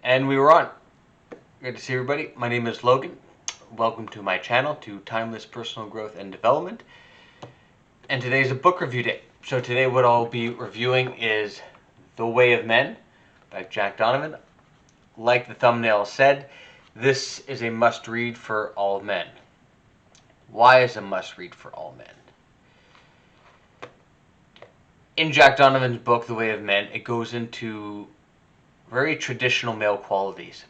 And we were on. Good to see everybody. My name is Logan. Welcome to my channel, to Timeless Personal Growth and Development. And today's a book review day. So today what I'll be reviewing is The Way of Men by Jack Donovan. Like the thumbnail said, this is a must-read for all men. Why is a must-read for all men? In Jack Donovan's book, The Way of Men, it goes into very traditional male qualities.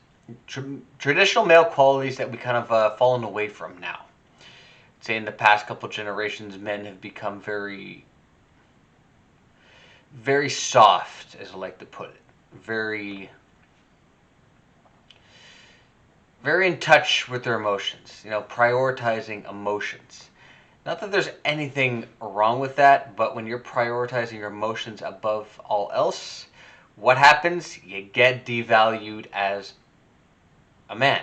Traditional male qualities that we kind of fallen away from now. I'd say in the past couple generations, men have become very soft, as I like to put it. Very in touch with their emotions. Prioritizing emotions. Not that there's anything wrong with that, but when you're prioritizing your emotions above all else, what happens? You get devalued as a man.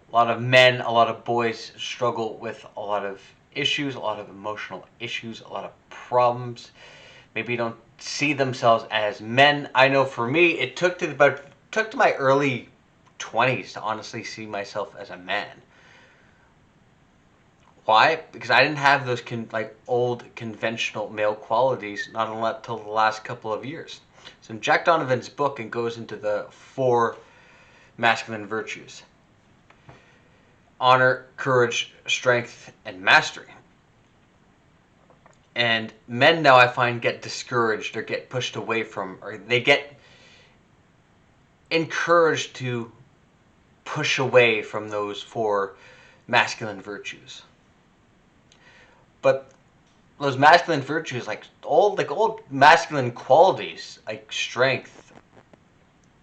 A lot of men, a lot of boys struggle with a lot of issues, a lot of emotional issues, a lot of problems. Maybe don't see themselves as men. I know for me, it took to my early 20s to honestly see myself as a man. Why? Because I didn't have those old conventional male qualities not until the last couple of years. So in Jack Donovan's book, it goes into the 4 masculine virtues: honor, courage, strength, and mastery. And men now, I find, get discouraged or get pushed away from, or they get encouraged to push away from those 4 masculine virtues. But those masculine virtues, like old masculine qualities, like strength,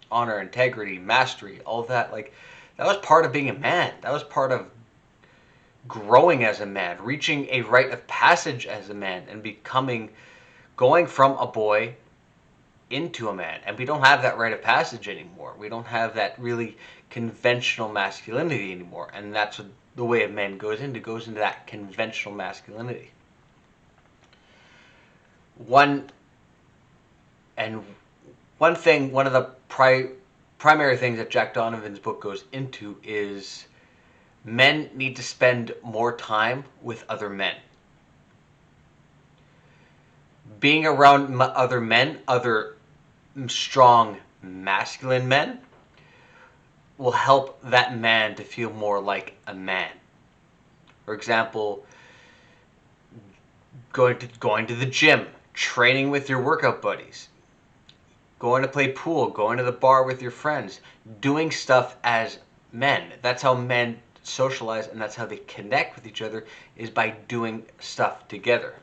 honor, integrity, mastery, all that, that was part of being a man. That was part of growing as a man, reaching a rite of passage as a man, and going from a boy into a man. And we don't have that rite of passage anymore. We don't have that really conventional masculinity anymore. And that's what The Way of Men goes into that conventional masculinity. One of the primary things that Jack Donovan's book goes into is men need to spend more time with other men. Being around other men, other strong masculine men, will help that man to feel more like a man. For example, going to the gym, training with your workout buddies, going to play pool, going to the bar with your friends, doing stuff as men. That's how men socialize, and that's how they connect with each other, is by doing stuff together.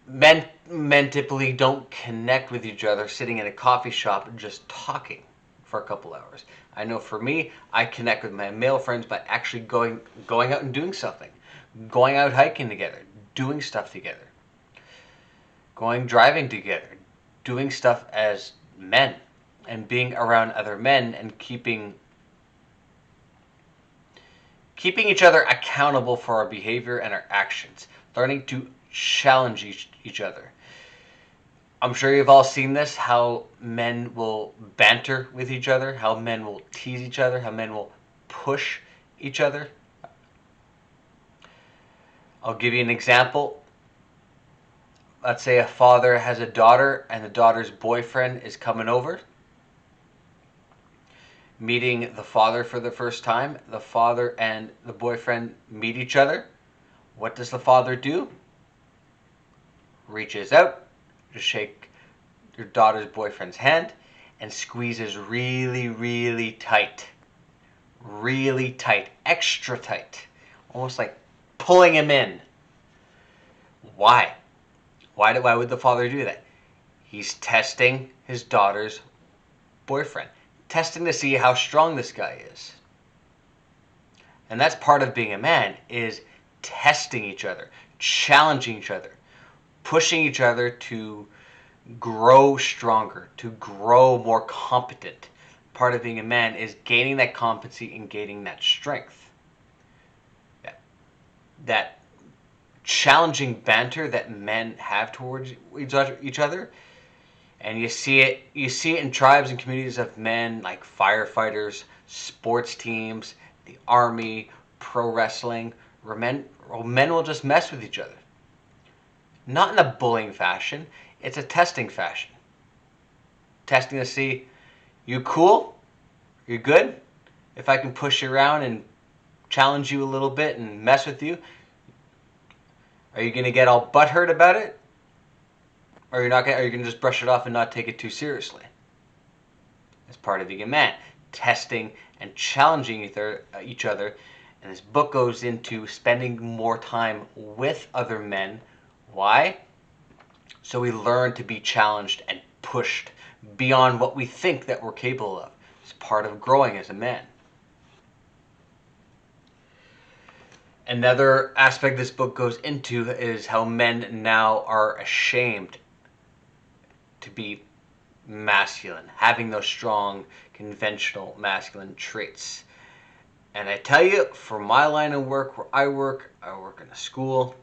Men typically don't connect with each other sitting in a coffee shop and just talking for a couple hours. I know for me, I connect with my male friends by actually going out and doing something. Going out hiking together, doing stuff together. Driving together, doing stuff as men, and being around other men and keeping each other accountable for our behavior and our actions. Learning to challenge each other. I'm sure you've all seen this, how men will banter with each other, how men will tease each other, how men will push each other. I'll give you an example. Let's say a father has a daughter and the daughter's boyfriend is coming over. Meeting the father for the first time, the father and the boyfriend meet each other. What does the father do? Reaches out to shake your daughter's boyfriend's hand and squeezes really, really tight. Really tight. Extra tight. Almost like pulling him in. Why? Why would the father do that? He's testing his daughter's boyfriend. Testing to see how strong this guy is. And that's part of being a man, is testing each other, challenging each other, pushing each other to grow stronger, to grow more competent. Part of being a man is gaining that competency and gaining that strength. That challenging banter that men have towards each other And you see it in tribes and communities of men, like firefighters, sports teams, the army, pro wrestling, where men will just mess with each other. Not in a bullying fashion, it's a testing fashion. Testing to see, you cool? You good? If I can push you around and challenge you a little bit and mess with you, are you gonna get all butthurt about it? Or are you gonna just brush it off and not take it too seriously? As part of being a man, testing and challenging each other. And this book goes into spending more time with other men. Why? So we learn to be challenged and pushed beyond what we think that we're capable of. It's part of growing as a man. Another aspect this book goes into is how men now are ashamed to be masculine, having those strong, conventional masculine traits. And I tell you, for my line of work, where I work in a school,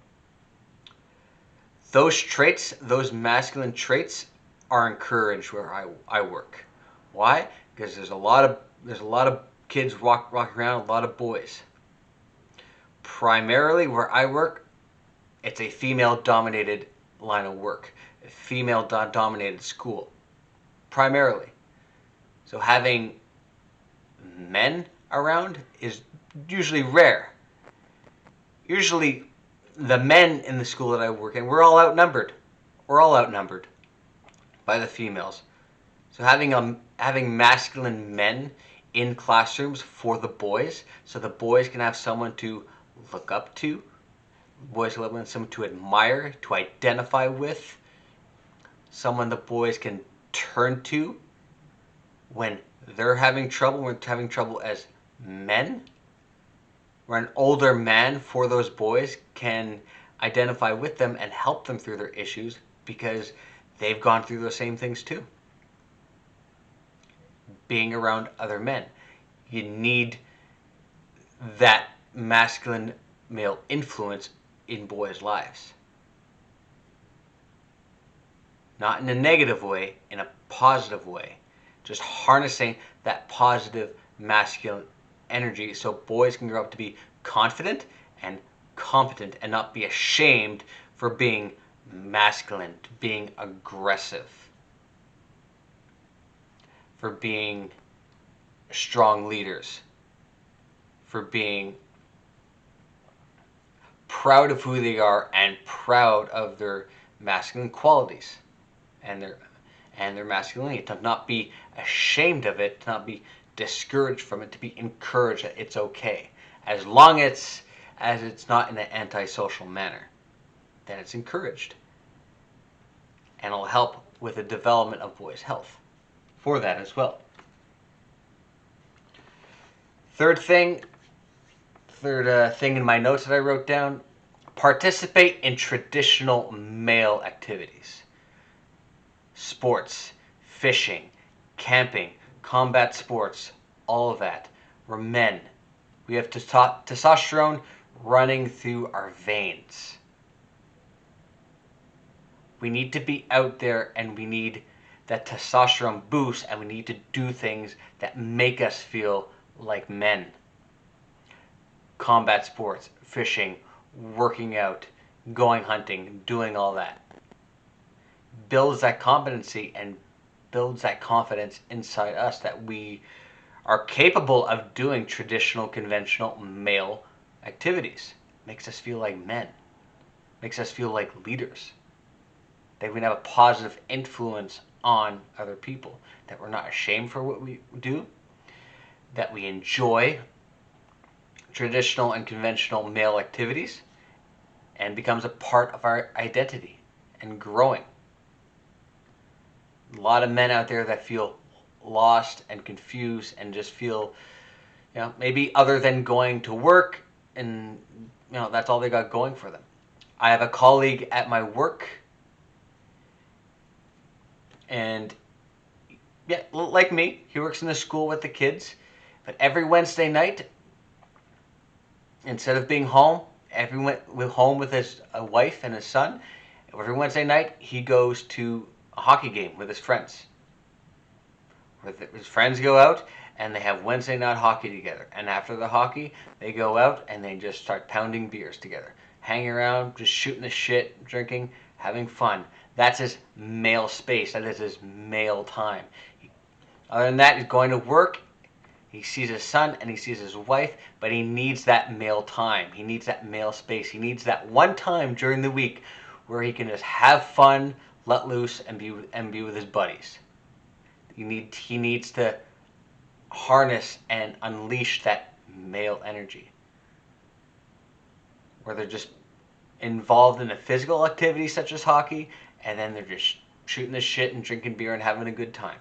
those traits, those masculine traits, are encouraged where I work. Why? Because there's a lot of kids walking around, a lot of boys. Primarily where I work, it's a female-dominated line of work, a female-dominated school, primarily. So having men around is usually rare. Usually the men in the school that I work in, we're all outnumbered. We're all outnumbered by the females. So having masculine men in classrooms for the boys, so the boys can have someone to look up to, boys can have someone to admire, to identify with, someone the boys can turn to when they're having trouble as men, where an older man for those boys can identify with them and help them through their issues because they've gone through those same things too. Being around other men, you need that masculine male influence in boys' lives. Not in a negative way, in a positive way. Just harnessing that positive masculine energy so boys can grow up to be confident and competent and not be ashamed for being masculine, being aggressive, for being strong leaders, for being proud of who they are and proud of their masculine qualities and their masculinity, to not be ashamed of it, to not be discouraged from it, to be encouraged that it's okay. As long as it's not in an antisocial manner, then it's encouraged. And it'll help with the development of boys' health for that as well. Third thing in my notes that I wrote down, participate in traditional male activities. Sports, fishing, camping, combat sports, all of that. We're men. We have testosterone running through our veins. We need to be out there and we need that testosterone boost, and we need to do things that make us feel like men. Combat sports, fishing, working out, going hunting, doing all that. Builds that competency and builds that confidence inside us that we are capable of doing traditional, conventional male activities. Makes us feel like men. Makes us feel like leaders. That we can have a positive influence on other people. That we're not ashamed for what we do. That we enjoy traditional and conventional male activities and becomes a part of our identity and growing. A lot of men out there that feel lost and confused and just feel, maybe other than going to work and, that's all they got going for them. I have a colleague at my work, and like me, he works in the school with the kids, but every Wednesday night, instead of being home, home with his wife and his son, every Wednesday night he goes to a hockey game with his friends. His friends go out and they have Wednesday night hockey together. And after the hockey, they go out and they just start pounding beers together. Hanging around, just shooting the shit, drinking, having fun. That's his male space. That is his male time. Other than that, he's going to work. He sees his son and he sees his wife, but he needs that male time. He needs that male space. He needs that one time during the week where he can just have fun, let loose, and be with his buddies. He needs to harness and unleash that male energy, where they're just involved in a physical activity such as hockey, and then they're just shooting the shit and drinking beer and having a good time.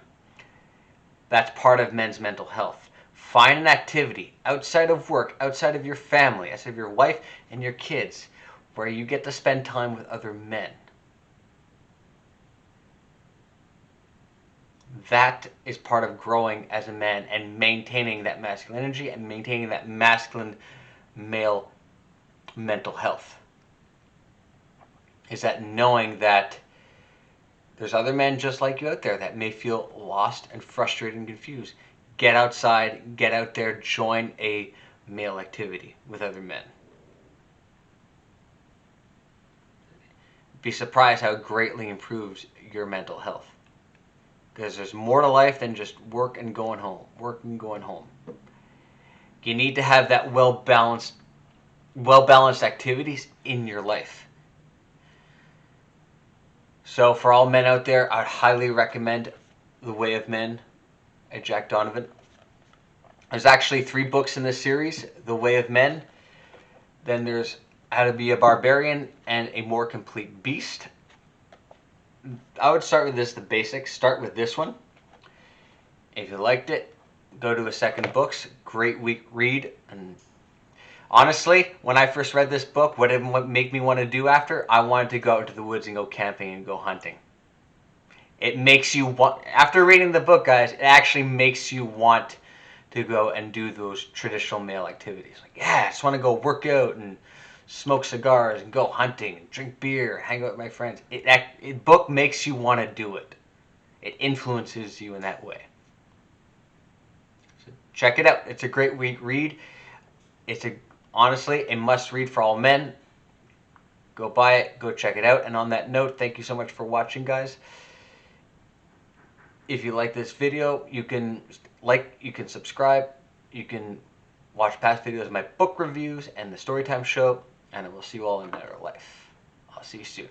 That's part of men's mental health. Find an activity outside of work, outside of your family, outside of your wife and your kids, where you get to spend time with other men. That is part of growing as a man and maintaining that masculine energy and maintaining that masculine male mental health. Is that knowing that there's other men just like you out there that may feel lost and frustrated and confused. Get outside, get out there, join a male activity with other men. Be surprised how it greatly improves your mental health. Because there's more to life than just work and going home. Work and going home. You need to have that well-balanced activities in your life. So for all men out there, I'd highly recommend The Way of Men by Jack Donovan. There's actually 3 books in this series, The Way of Men. Then there's How to Be a Barbarian and A More Complete Beast. I would start with the basics. Start with this one. If you liked it, go to the second books. Great read. And honestly, when I first read this book, what did it make me want to do after? I wanted to go out to the woods and go camping and go hunting. It makes you want, after reading the book, guys, it actually makes you want to go and do those traditional male activities. Like, yeah, I just want to go work out and smoke cigars and go hunting and drink beer, hang out with my friends. Book makes you want to do it. It influences you in that way. So check it out. It's a great read. It's honestly a must read for all men. Go buy it. Go check it out. And on that note, thank you so much for watching, guys. If you like this video, you can subscribe, you can watch past videos of my book reviews and the Storytime show, and I will see you all in better life. I'll see you soon.